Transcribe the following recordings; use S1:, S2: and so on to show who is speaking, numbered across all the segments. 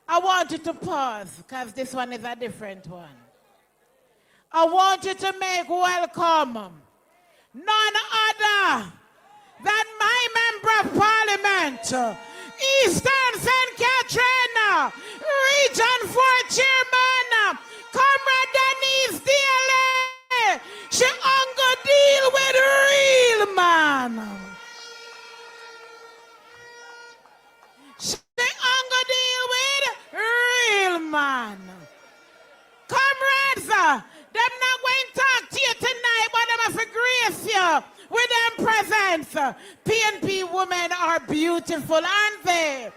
S1: I want you to pause because this one is a different one. I want you to make welcome none other than my member of parliament, Eastern St. Catherine, Region 4 Chairman, Comrade Denise Daly. She ungo deal with real man. She ungo deal with real man. Comrades, them not going to talk to you tonight, but them have to grace you with them presence. PNP women are beautiful, aren't they?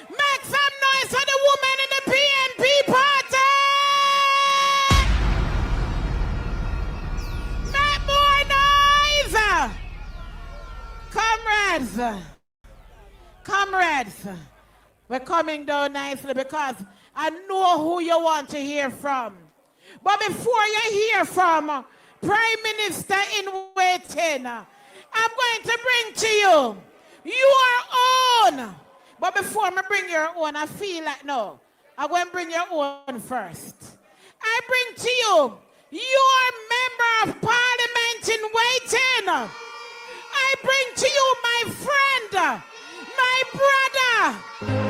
S1: Make some noise for the women in the PNP party! Make more noise! Comrades, we're coming down nicely because I know who you want to hear from. But before you hear from Prime Minister in waiting, I'm going to bring to you your own. But before I bring your own, I feel like no, I'm going to bring your own first. I bring to you your member of parliament in waiting. I bring to you my friend, my brother,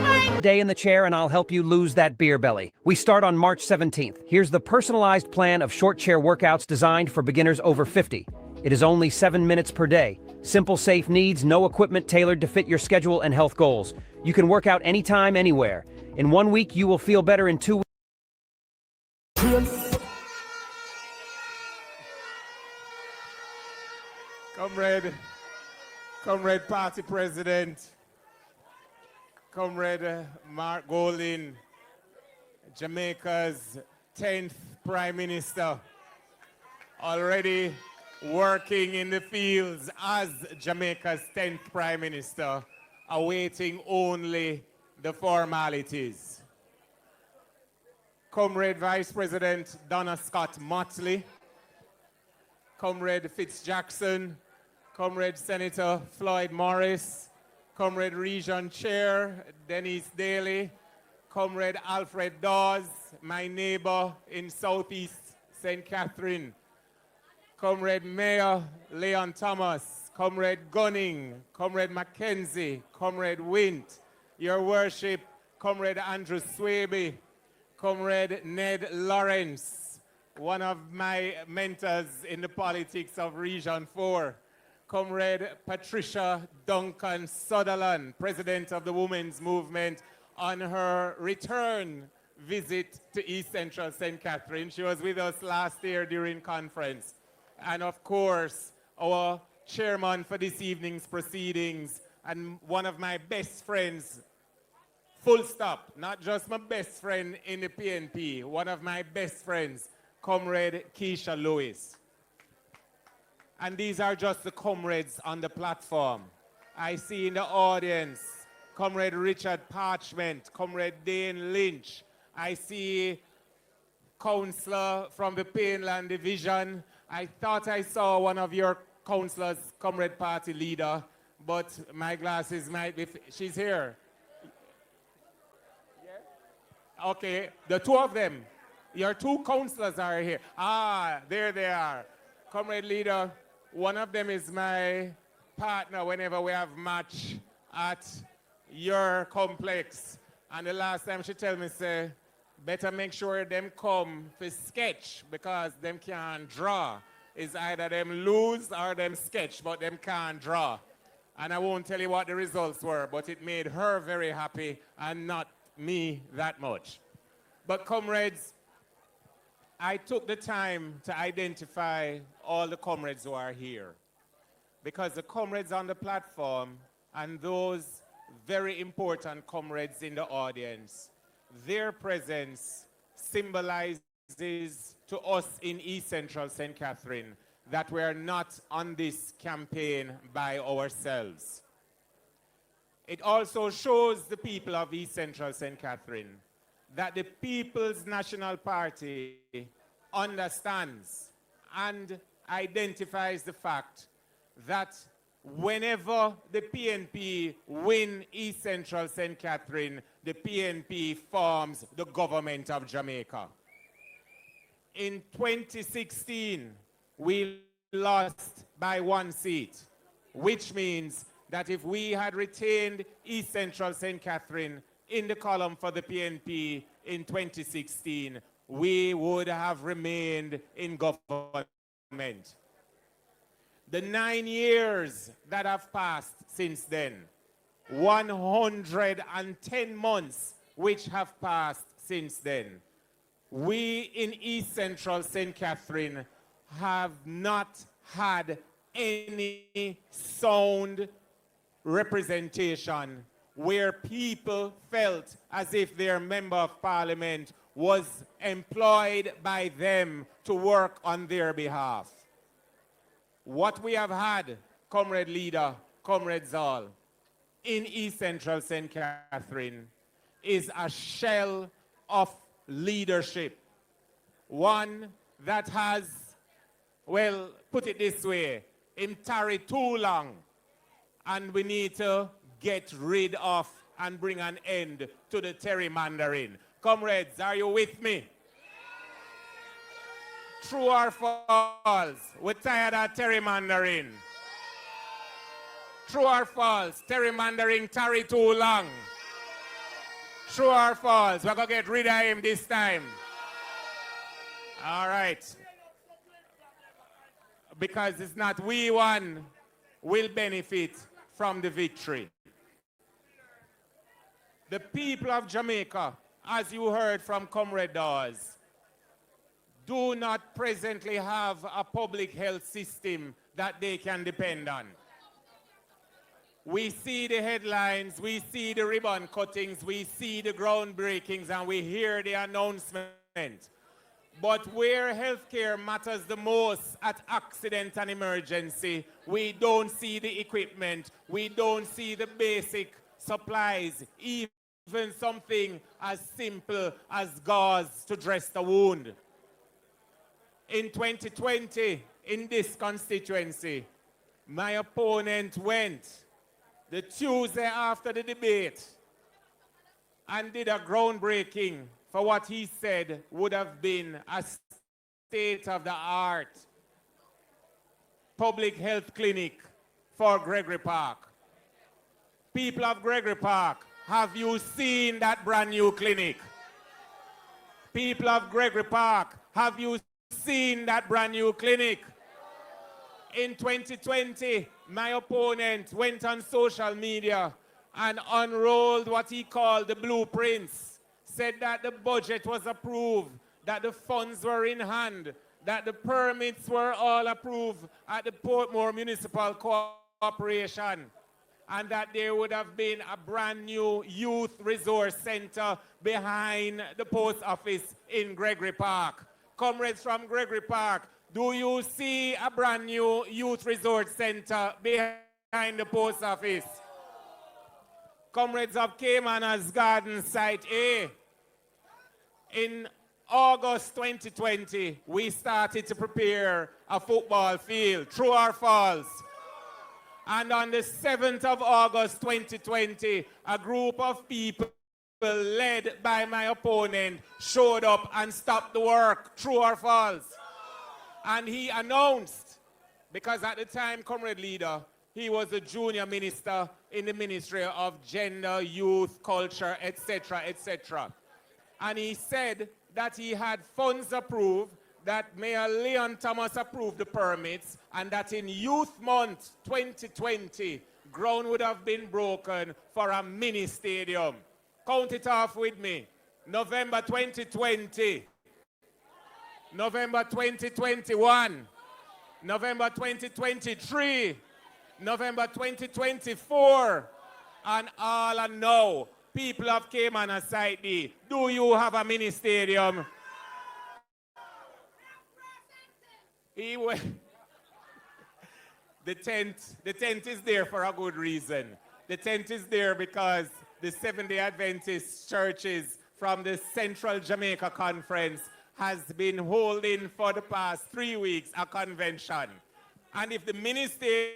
S1: my
S2: day in the chair and I'll help you lose that beer belly. We start on March 17th. Here's the personalized plan of short chair workouts designed for beginners over 50. It is only 7 minutes per day. Simple, safe needs, no equipment tailored to fit your schedule and health goals. You can work out anytime, anywhere. In 1 week, you will feel better in 2 weeks.
S3: Comrade Party President, Comrade Mark Golding, Jamaica's 10th Prime Minister, already working in the fields as Jamaica's 10th Prime Minister, awaiting only the formalities. Comrade Vice President Donna Scott Motley, Comrade Fitzjackson, Comrade Senator Floyd Morris, Comrade Region Chair Denise Daly, Comrade Alfred Dawes, my neighbor in Southeast St. Catherine, Comrade Mayor Leon Thomas, Comrade Gunning, Comrade Mackenzie, Comrade Wint, Your Worship, Comrade Andrew Swaby, Comrade Ned Lawrence, one of my mentors in the politics of Region 4, Comrade Patricia Duncan Sutherland, President of the Women's Movement, on her return visit to East Central St. Catherine. She was with us last year during conference. And of course, our chairman for this evening's proceedings and one of my best friends, full stop, not just my best friend in the PNP, one of my best friends, Comrade Keisha Lewis. And these are just the comrades on the platform. I see in the audience, Comrade Richard Parchment, Comrade Dane Lynch. I see Councillor from the Painland Division. I thought I saw one of your councillors, Comrade Party Leader, but my glasses might be, she's here. Yeah? Okay, the two of them, your two councillors are here. Ah, there they are. Comrade Leader, one of them is my partner whenever we have match at your complex. And the last time she tell me, say, better make sure them come for sketch because them can't draw. It's either them lose or them sketch, but them can't draw. And I won't tell you what the results were, but it made her very happy and not me that much. But comrades, I took the time to identify all the comrades who are here because the comrades on the platform and those very important comrades in the audience, their presence symbolizes to us in East Central St. Catherine that we are not on this campaign by ourselves. It also shows the people of East Central St. Catherine that the People's National Party understands and identifies the fact that whenever the PNP win East Central St. Catherine, the PNP forms the government of Jamaica. In 2016, we lost by 1 seat, which means that if we had retained East Central St. Catherine in the column for the PNP in 2016, we would have remained in government. The 9 years that have passed since then, 110 months which have passed since then, we in East Central St. Catherine have not had any sound representation where people felt as if their member of parliament was employed by them to work on their behalf. What we have had, Comrade Leader, Comrade Zal, in East Central St. Catherine is a shell of leadership. One that has, well, put it this way, him tarry too long, and we need to get rid of and bring an end to the gerrymandering. Comrades, are you with me? True or false? We're tired of gerrymandering. True or false? Gerrymandering tarry too long. True or false? We're going to get rid of him this time. All right. Because it's not we one will benefit from the victory. The people of Jamaica, as you heard from Comrade Dawes, do not presently have a public health system that they can depend on. We see the headlines, we see the ribbon cuttings, we see the groundbreakings, and we hear the announcement. But where healthcare matters the most at accident and emergency, we don't see the equipment, we don't see the basic supplies, even something as simple as gauze to dress the wound. In 2020, in this constituency, my opponent went the Tuesday after the debate and did a groundbreaking for what he said would have been a state-of-the-art public health clinic for Gregory Park. People of Gregory Park, have you seen that brand new clinic? People of Gregory Park, have you seen that brand new clinic? In 2020, my opponent went on social media and unrolled what he called the blueprints, said that the budget was approved, that the funds were in hand, that the permits were all approved at the Portmore Municipal Corporation, and that there would have been a brand new youth resource center behind the post office in Gregory Park. Comrades from Gregory Park, do you see a brand new youth resort center behind the post office? Comrades of Caymanas Garden Site A, in August 2020, we started to prepare a football field, true or false? And on the 7th of August 2020, a group of people led by my opponent showed up and stopped the work, true or false? And he announced, because at the time, Comrade Leader, he was a junior minister in the Ministry of Gender, Youth, Culture, etc., etc. And he said that he had funds approved, that Mayor Leon Thomas approved the permits, and that in Youth Month 2020, ground would have been broken for a mini stadium. Count it off with me. November 2020, November 2021, November 2023, November 2024, and all I know, people of Cayman Site D, do you have a mini stadium? The tent is there for a good reason. The tent is there because the Seventh-day Adventist churches from the Central Jamaica Conference has been holding for the past 3 weeks a convention. And if the mini stadium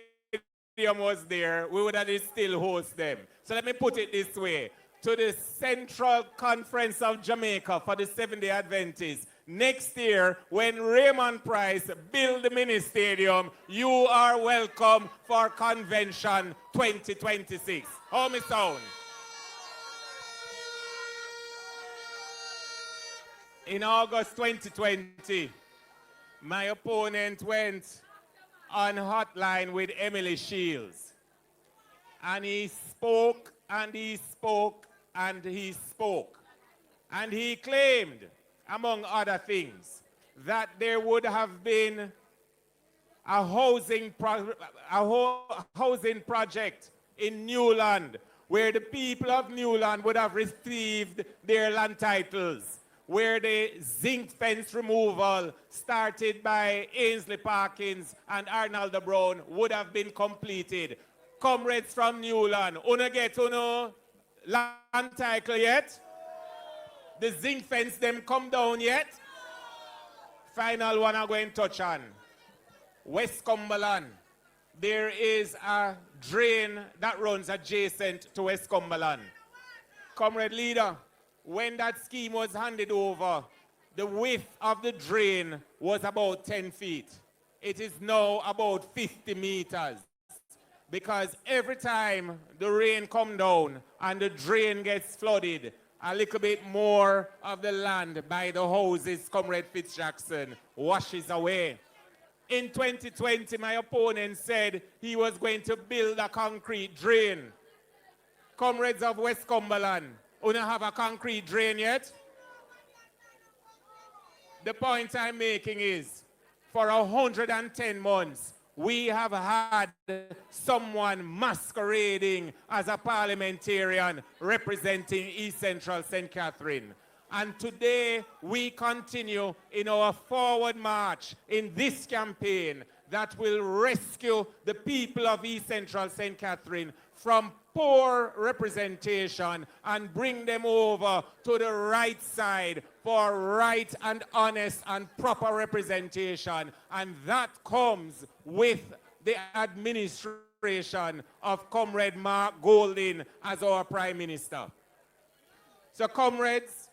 S3: was there, we would have still host them. So let me put it this way. To the Central Conference of Jamaica for the Seventh-day Adventists, next year, when Raymond Pryce build the mini stadium, you are welcome for Convention 2026. How me sound? In August 2020, my opponent went on hotline with Emily Shields. And he spoke, and he spoke, and he spoke. And he claimed, among other things, that there would have been a housing project in Newland where the people of Newland would have received their land titles, where the zinc fence removal started by Ainsley Parkins and Arnaldo Brown would have been completed. Comrades from Newland, una get uno land title yet? The zinc fence them come down yet? Final one I'm going to touch on. West Cumberland. There is a drain that runs adjacent to West Cumberland. Comrade leader, when that scheme was handed over, the width of the drain was about 10 feet. It is now about 50 meters. Because every time the rain comes down and the drain gets flooded, a little bit more of the land by the houses, Comrade Fitzjackson, washes away. In 2020, my opponent said he was going to build a concrete drain. Comrades of West Cumberland, you don't have a concrete drain yet? The point I'm making is, for 110 months, we have had someone masquerading as a parliamentarian representing East Central St. Catherine. And today we continue in our forward march in this campaign that will rescue the people of East Central St. Catherine from poor representation and bring them over to the right side for right and honest and proper representation. And that comes with the administration of Comrade Mark Golding as our Prime Minister. So comrades,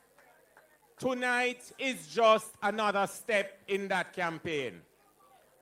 S3: tonight is just another step in that campaign.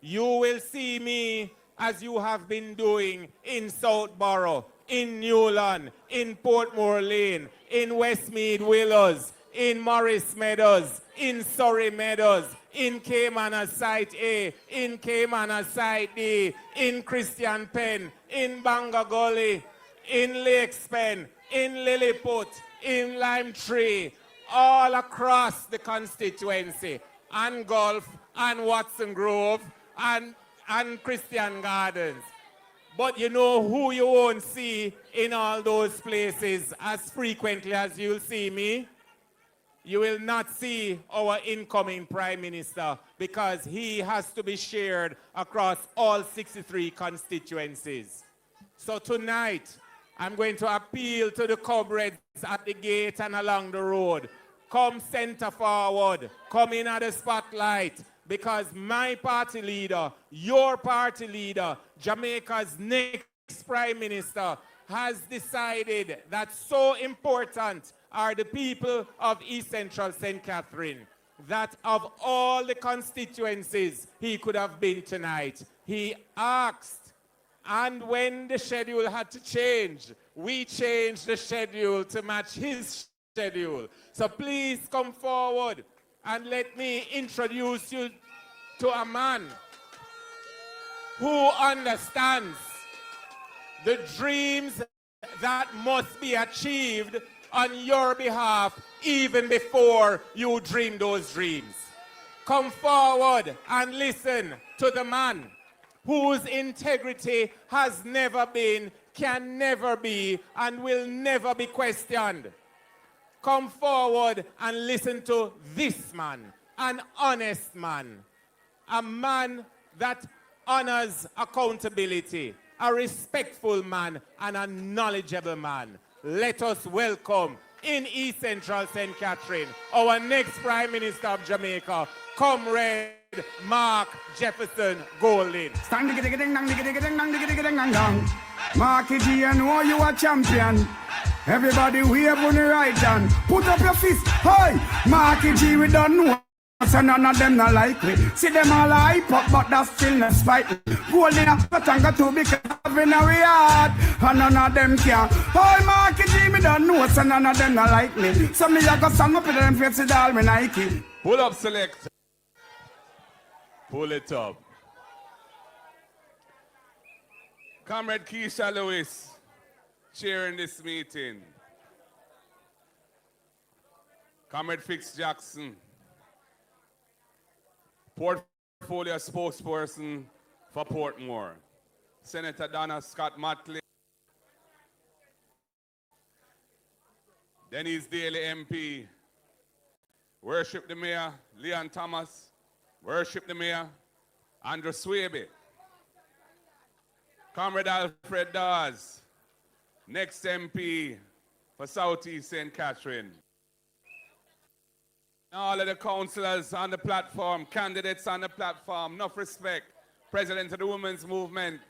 S3: You will see me as you have been doing in Southborough, in Newland, in Portmore Lane, in Westmead Willows, in Morris Meadows, in Surrey Meadows, in Caymanna Site A, in Caymanna Site D, in Christian Penn, in Bangor Gully, in Lakespen, in Lilliput, in Lime Tree, all across the constituency, and Gulf, and Watson Grove, and Christian Gardens. But you know who you won't see in all those places as frequently as you'll see me? You will not see our incoming Prime Minister because he has to be shared across all 63 constituencies. So tonight, I'm going to appeal to the comrades at the gate and along the road. Come center forward, come in at the spotlight, because my party leader, your party leader, Jamaica's next Prime Minister, has decided that so important are the people of East Central St. Catherine that of all the constituencies he could have been tonight, he asked, and when the schedule had to change, we changed the schedule to match his schedule. So please come forward and let me introduce you to a man who understands the dreams that must be achieved on your behalf even before you dream those dreams. Come forward and listen to the man whose integrity has never been, can never be, and will never be questioned. Come forward and listen to this man, an honest man, a man that honors accountability, a respectful man, and a knowledgeable man. Let us welcome in East Central St. Catherine our next Prime Minister of Jamaica, Comrade Mark Jefferson Golding.
S4: Stand diggy diggy ding dang diggy diggy ding dang diggy diggy ding dang dang. Marky G, I know you a champion. Everybody wave on the right hand. Put up your fist. Hey, Marky G, we don't know. So none of them not like me. See them all hype up, but that's still not spite me. Holding a patanga too big having a heart. And none of them can. Hey, Marky G, me don't know. So none of them not like me. So me a go stand up with them face with all me Nike.
S3: Pull up, select. Pull it up. Comrade Keisha Lewis, chairing this meeting. Comrade Fitz Jackson, portfolio spokesperson for Portmore. Senator Donna Scott Motley. Denise Daly MP. Worship the Mayor, Leon Thomas. Worship the Mayor, Andrew Swaby. Comrade Alfred Dawes, next MP for Southeast St. Catherine. All of the councillors on the platform, candidates on the platform, enough respect. President of the Women's Movement,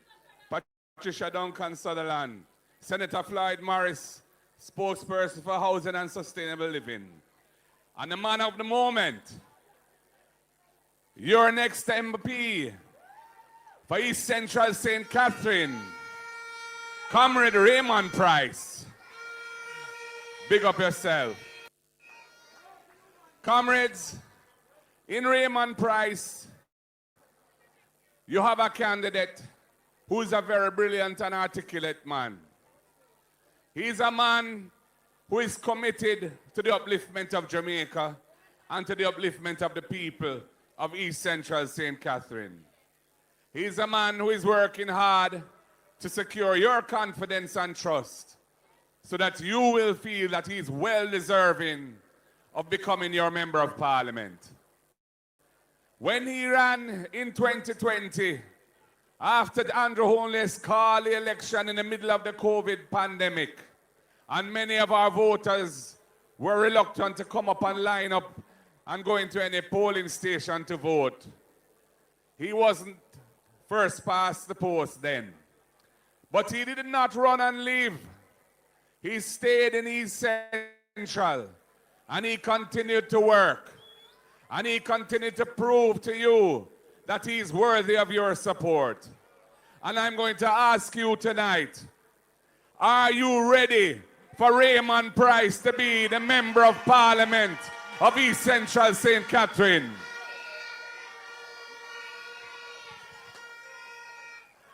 S3: Patricia Duncan Sutherland. Senator Floyd Morris, spokesperson for Housing and Sustainable Living. And the man of the moment, your next MP for East Central St. Catherine, Comrade Raymond Pryce. Big up yourself. Comrades, in Raymond Pryce, you have a candidate who's a very brilliant and articulate man. He's a man who is committed to the upliftment of Jamaica and to the upliftment of the people of East Central St. Catherine. He's a man who is working hard to secure your confidence and trust so that you will feel that he's well deserving of becoming your member of parliament. When he ran in 2020, after Andrew Holness called the election in the middle of the COVID pandemic, and many of our voters were reluctant to come up and line up and go into any polling station to vote, he wasn't first past the post then. But he did not run and leave. He stayed in East Central, and he continued to work. And he continued to prove to you that he's worthy of your support. And I'm going to ask you tonight, are you ready for Raymond Pryce to be the Member of Parliament of East Central St. Catherine?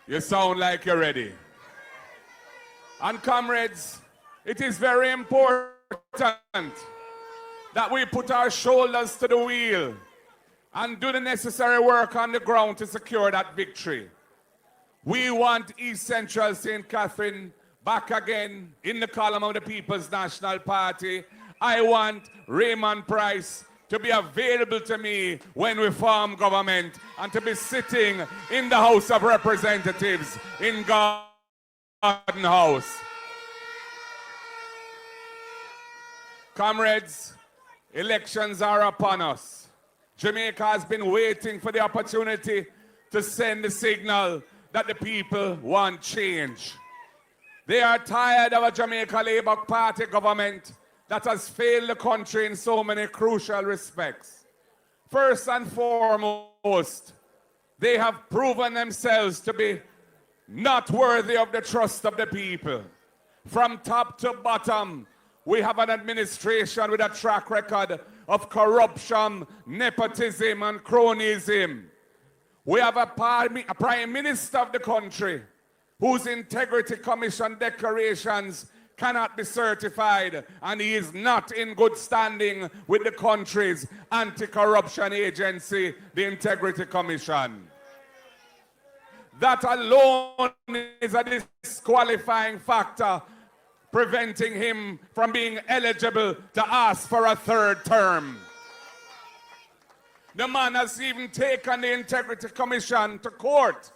S3: You sound like you're ready. And comrades, it is very important that we put our shoulders to the wheel and do the necessary work on the ground to secure that victory. We want East Central St. Catherine back again in the column of the People's National Party. I want Raymond Pryce to be available to me when we form government and to be sitting in the House of Representatives in Garden House. Comrades, elections are upon us. Jamaica has been waiting for the opportunity to send the signal that the people want change. They are tired of a Jamaica Labour Party government that has failed the country in so many crucial respects. First and foremost, they have proven themselves to be not worthy of the trust of the people. From top to bottom, we have an administration with a track record of corruption, nepotism, and cronyism. We have a prime minister of the country whose integrity commission declarations cannot be certified, and he is not in good standing with the country's anti-corruption agency, the Integrity Commission. That alone is a disqualifying factor, preventing him from being eligible to ask for a third term. The man has even taken the Integrity Commission to court,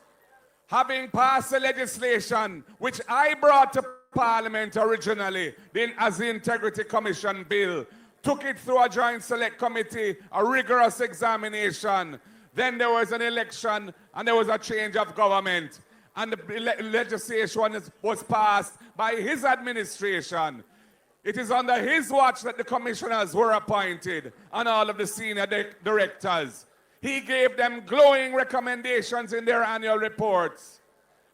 S3: having passed the legislation which I brought to Parliament originally as the Integrity Commission bill, took it through a joint select committee, a rigorous examination,
S5: Then there was an election and there was a change of government. And the legislation was passed by his administration. It is under his watch that the commissioners were appointed and all of the senior directors. He gave them glowing recommendations in their annual reports.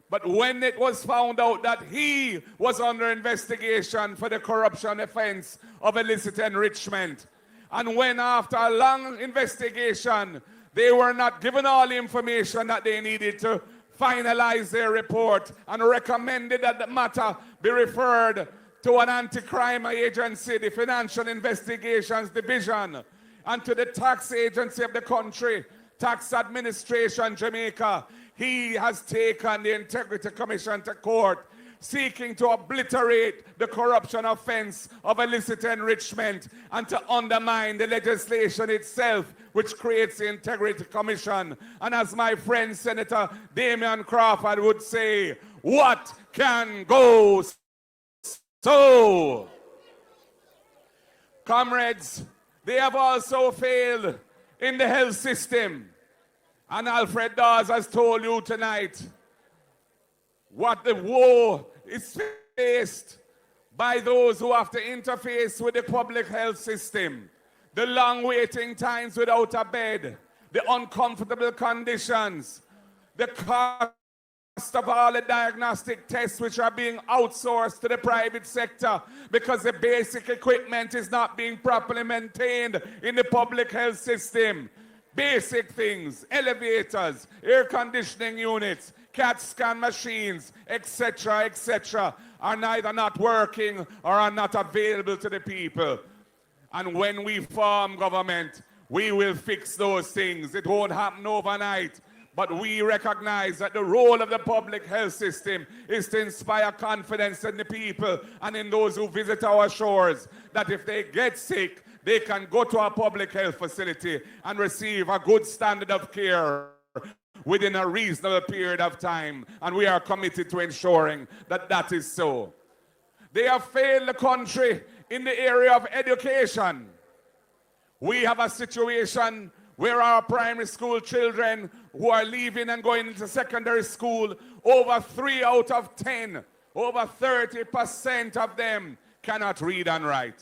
S5: But when it was found out that he was under investigation for the corruption offense of illicit enrichment, and when after a long investigation, they were not given all the information that they needed to finalize their report and recommended that the matter be referred to an anti-crime agency, the Financial Investigations Division, and to the tax agency of the country, Tax Administration Jamaica, he has taken the Integrity Commission to court, seeking to obliterate the corruption offense of illicit enrichment and to undermine the legislation itself, which creates the Integrity Commission. And as my friend Senator Damian Crawford would say, what can go so? Comrades, they have also failed in the health system. And Alfred Dawes has told you tonight what the woe is faced by those who have to interface with the public health system. The long waiting times without a bed, the uncomfortable conditions, the cost of all the diagnostic tests which are being outsourced to the private sector because the basic equipment is not being properly maintained in the public health system. Basic things, elevators, air conditioning units, CAT scan machines, etc., are neither not working or are not available to the people. And when we form government, we will fix those things. It won't happen overnight. But we recognize that the role of the public health system is to inspire confidence in the people and in those who visit our shores, that if they get sick, they can go to a public health facility and receive a good standard of care within a reasonable period of time. And we are committed to ensuring that that is so. They have failed the country in the area of education. We have a situation where our primary school children who are leaving and going into secondary school, over 3 out of 10, over 30% of them cannot read and write,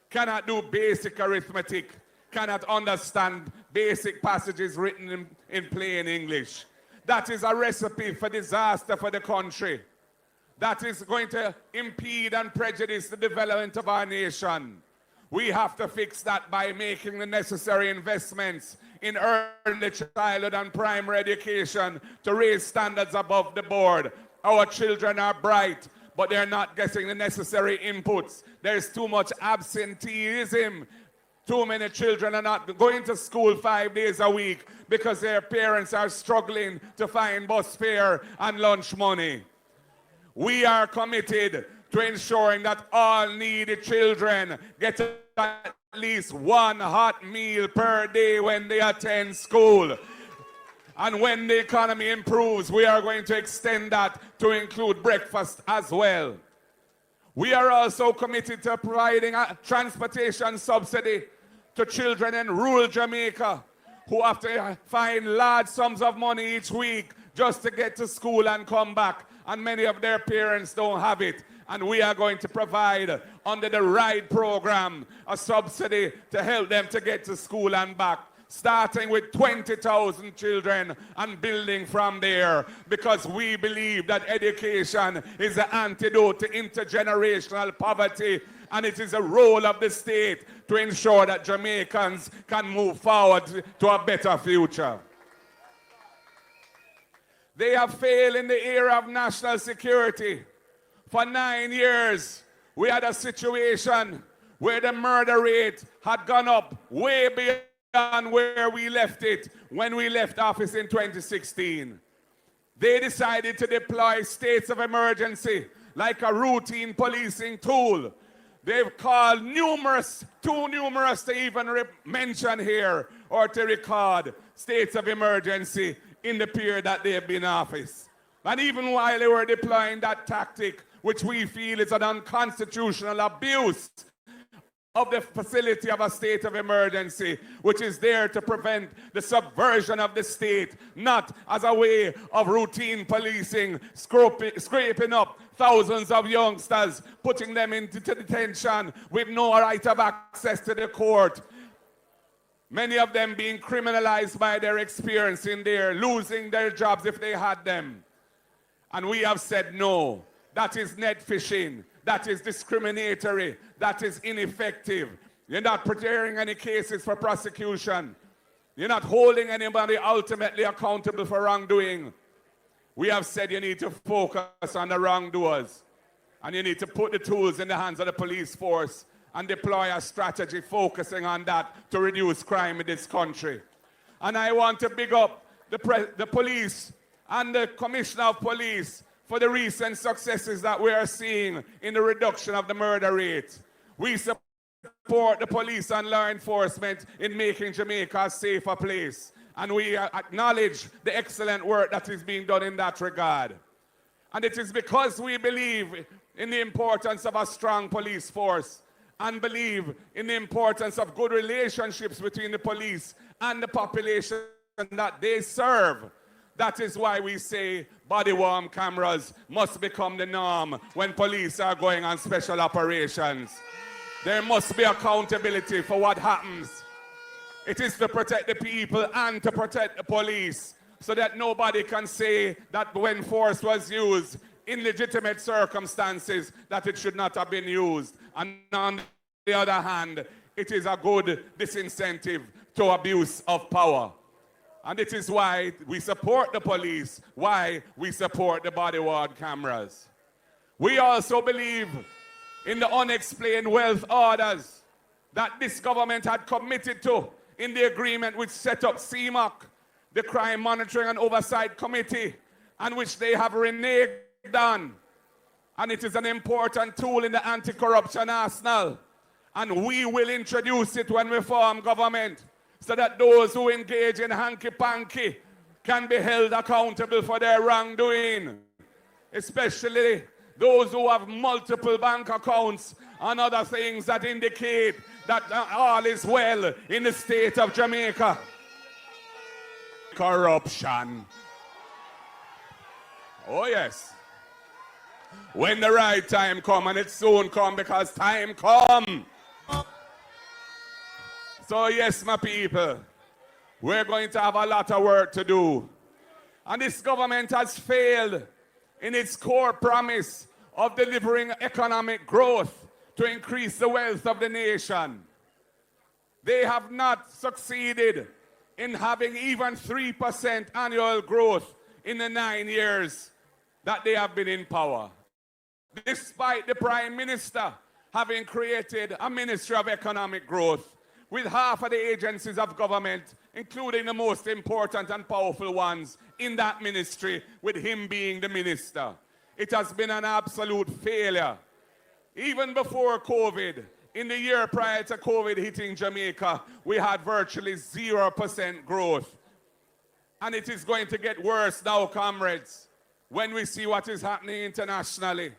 S5: cannot do basic arithmetic, cannot understand basic passages written in plain English. That is a recipe for disaster for the country. That is going to impede and prejudice the development of our nation. We have to fix that by making the necessary investments in early childhood and primary education to raise standards above the board. Our children are bright, but they're not getting the necessary inputs. There's too much absenteeism. Too many children are not going to school 5 days a week because their parents are struggling to find bus fare and lunch money. We are committed to ensuring that all needy children get at least one hot meal per day when they attend school. And when the economy improves, we are going to extend that to include breakfast as well. We are also committed to providing a transportation subsidy to children in rural Jamaica who have to find large sums of money each week just to get to school and come back. And many of their parents don't have it. And we are going to provide, under the RIDE program, a subsidy to help them to get to school and back, starting with 20,000 children and building from there, because we believe that education is the antidote to intergenerational poverty, and it is a role of the state to ensure that Jamaicans can move forward to a better future. They have failed in the area of national security. For 9 years, we had a situation where the murder rate had gone up way beyond where we left it when we left office in 2016. They decided to deploy states of emergency like a routine policing tool. They've called too numerous to even mention here or to record states of emergency in the period that they have been in office. And even while they were deploying that tactic, which we feel is an unconstitutional abuse of the facility of a state of emergency, which is there to prevent the subversion of the state, not as a way of routine policing, scraping up thousands of youngsters, putting them into detention with no right of access to the court. Many of them being criminalized by their experience in there, losing their jobs if they had them. And we have said no. That is net fishing. That is discriminatory. That is ineffective. You're not preparing any cases for prosecution. You're not holding anybody ultimately accountable for wrongdoing. We have said you need to focus on the wrongdoers. And you need to put the tools in the hands of the police force and deploy a strategy focusing on that to reduce crime in this country. And I want to big up the police and the Commissioner of Police for the recent successes that we are seeing in the reduction of the murder rate. We support the police and law enforcement in making Jamaica a safer place. And we acknowledge the excellent work that is being done in that regard. And it is because we believe in the importance of a strong police force and believe in the importance of good relationships between the police and the population that they serve. That is why we say body-worn cameras must become the norm when police are going on special operations. There must be accountability for what happens. It is to protect the people and to protect the police so that nobody can say that when force was used in legitimate circumstances that it should not have been used. And on the other hand, it is a good disincentive to abuse of power. And it is why we support the police, why we support the body-worn cameras. We also believe in the unexplained wealth orders that this government had committed to in the agreement which set up CMOC, the Crime Monitoring and Oversight Committee, and which they have reneged on. And it is an important tool in the anti-corruption arsenal. And we will introduce it when we form government, so that those who engage in hanky-panky can be held accountable for their wrongdoing, especially those who have multiple bank accounts and other things that indicate that all is well in the state of Jamaica. Corruption. Oh yes. When the right time comes, and it soon comes because time comes. So yes, my people, we're going to have a lot of work to do. And this government has failed in its core promise of delivering economic growth to increase the wealth of the nation. They have not succeeded in having even 3% annual growth in the 9 years that they have been in power, despite the Prime Minister having created a Ministry of Economic Growth with half of the agencies of government, including the most important and powerful ones in that ministry, with him being the minister. It has been an absolute failure. Even before COVID, in the year prior to COVID hitting Jamaica, we had virtually 0% growth. And it is going to get worse now, comrades, when we see what is happening internationally,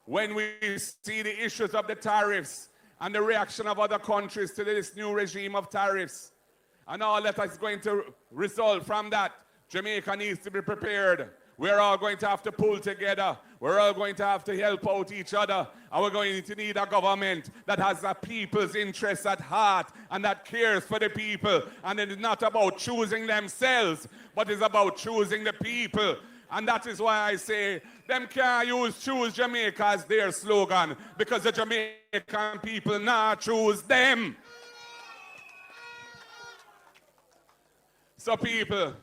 S5: when we see the issues of the tariffs and the reaction of other countries to this new regime of tariffs, and all that is going to result from that. Jamaica needs to be prepared. We're all going to have to pull together. We're all going to have to help out each other. And we're going to need a government that has the people's interests at heart and that cares for the people. And it is not about choosing themselves, but it's about choosing the people. And that is why I say, them can't choose Jamaica as their slogan, because the Jamaican people now choose them. So people,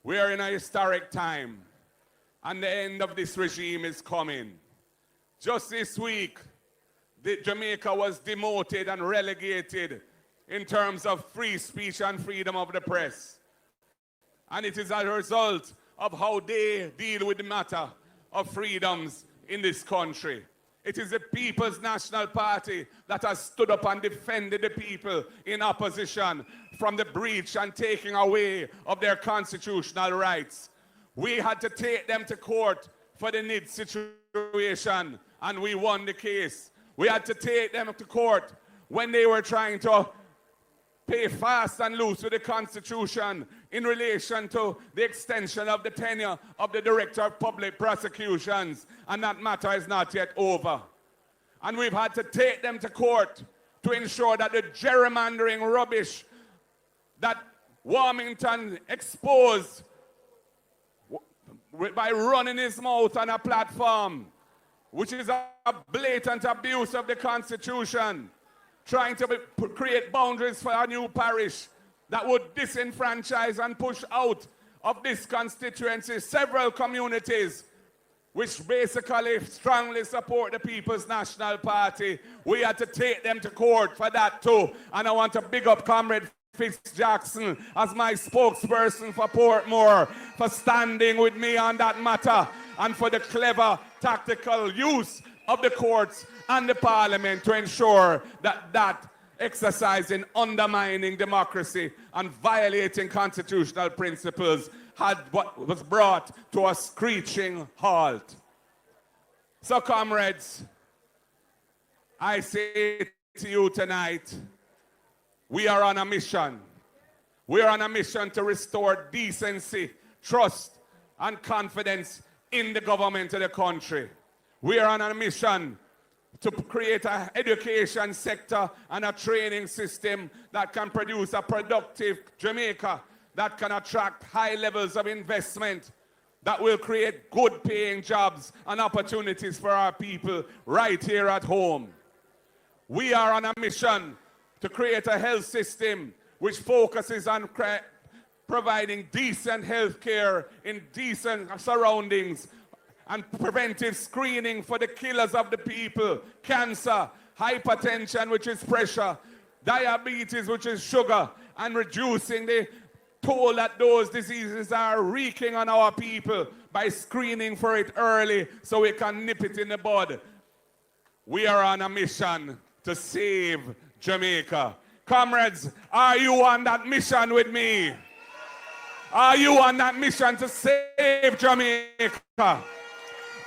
S5: we are in a historic time, and the end of this regime is coming. Just this week, Jamaica was demoted and relegated in terms of free speech and freedom of the press. And it is a result of how they deal with the matter of freedoms in this country. It is the People's National Party that has stood up and defended the people in opposition from the breach and taking away of their constitutional rights. We had to take them to court for the NID situation, and we won the case. We had to take them to court when they were trying to pay fast and loose with the Constitution in relation to the extension of the tenure of the Director of Public Prosecutions, and that matter is not yet over. And we've had to take them to court to ensure that the gerrymandering rubbish that Warmington exposed by running his mouth on a platform, which is a blatant abuse of the Constitution, trying to create boundaries for a new parish that would disenfranchise and push out of this constituency several communities which basically strongly support the People's National Party. We had to take them to court for that too. And I want to big up Comrade Jackson as my spokesperson for Portmore for standing with me on that matter and for the clever tactical use of the courts and the parliament to ensure that that exercise in undermining democracy and violating constitutional principles had what was brought to a screeching halt. So comrades, I say to you tonight, we are on a mission. We are on a mission to restore decency, trust, and confidence in the government of the country. We are on a mission to create an education sector and a training system that can produce a productive Jamaica that can attract high levels of investment, that will create good paying jobs and opportunities for our people right here at home. We are on a mission to create a health system which focuses on providing decent health care in decent surroundings and preventive screening for the killers of the people, cancer, hypertension, which is pressure, diabetes, which is sugar, and reducing the toll that those diseases are wreaking on our people by screening for it early so we can nip it in the bud. We are on a mission to save Jamaica. Comrades, are you on that mission with me? Are you on that mission to save Jamaica?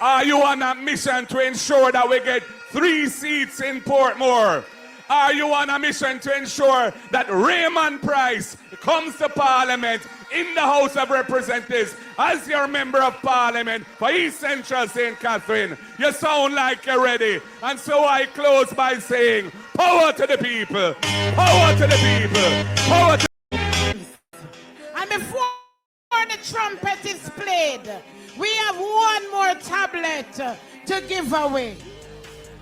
S5: Are you on that mission to ensure that we get 3 seats in Portmore? Are you on a mission to ensure that Raymond Pryce comes to Parliament in the House of Representatives as your Member of Parliament for East Central St. Catherine? You sound like you're ready. And so I close by saying, power to the people, power to the people, power to
S1: And before the trumpet is played, we have one more tablet to give away.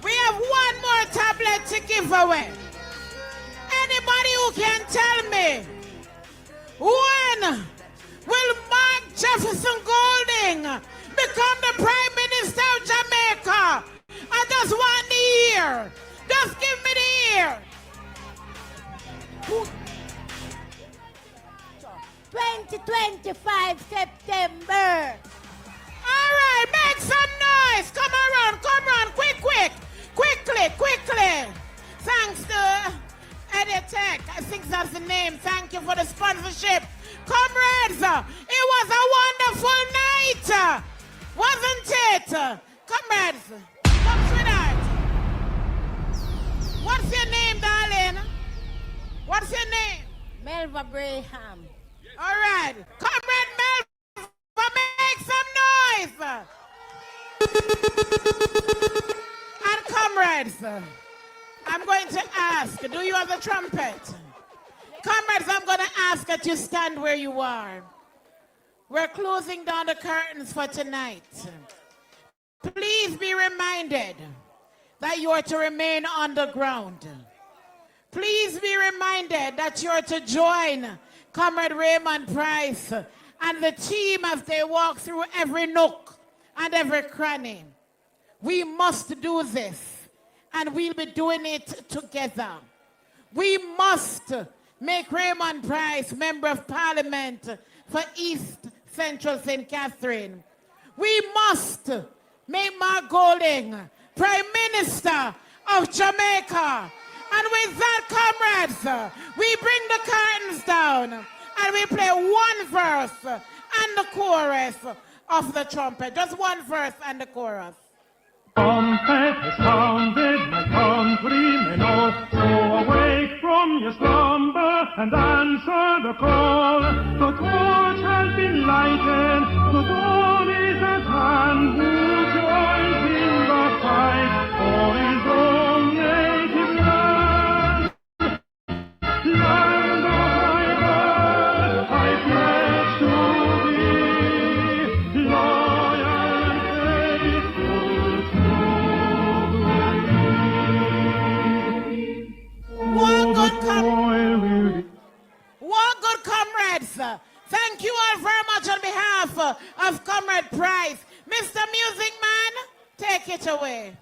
S1: We have one more tablet to give away. Anybody who can tell me when will Mark Jefferson Golding become the Prime Minister of Jamaica? I just want the year. Just give me the year.
S6: 2025 September.
S1: All right, make some noise. Come around, quickly. Thanks to Editech, I think that's the name. Thank you for the sponsorship. Comrades, it was a wonderful night, wasn't it? Comrades, come sweetheart. What's your name, darling? What's your name?
S6: Melva Braham.
S1: All right, Comrade Melva, make some noise. And comrades, I'm going to ask, do you have the trumpet? Comrades, I'm going to ask that you stand where you are. We're closing down the curtains for tonight. Please be reminded that you are to remain underground. Please be reminded that you are to join Comrade Raymond Pryce and the team as they walk through every nook and every cranny. We must do this, and we'll be doing it together. We must make Raymond Pryce Member of Parliament for East Central St. Catherine. We must make Mark Golding Prime Minister of Jamaica. And with that, comrades, we bring the curtains down and we play one verse and the chorus of the trumpet. Just one verse and the chorus.
S7: Trumpet has sounded, my countrymen all, so you slumber and answer the call. The torch has been lighted, the dawn is at hand. Who joins in the fight for his own native land? Land of my birth, I pledge to be loyal and faithful to
S1: One good comrades. Thank you all very much on behalf of Comrade Pryce. Mr. Music Man, take it away.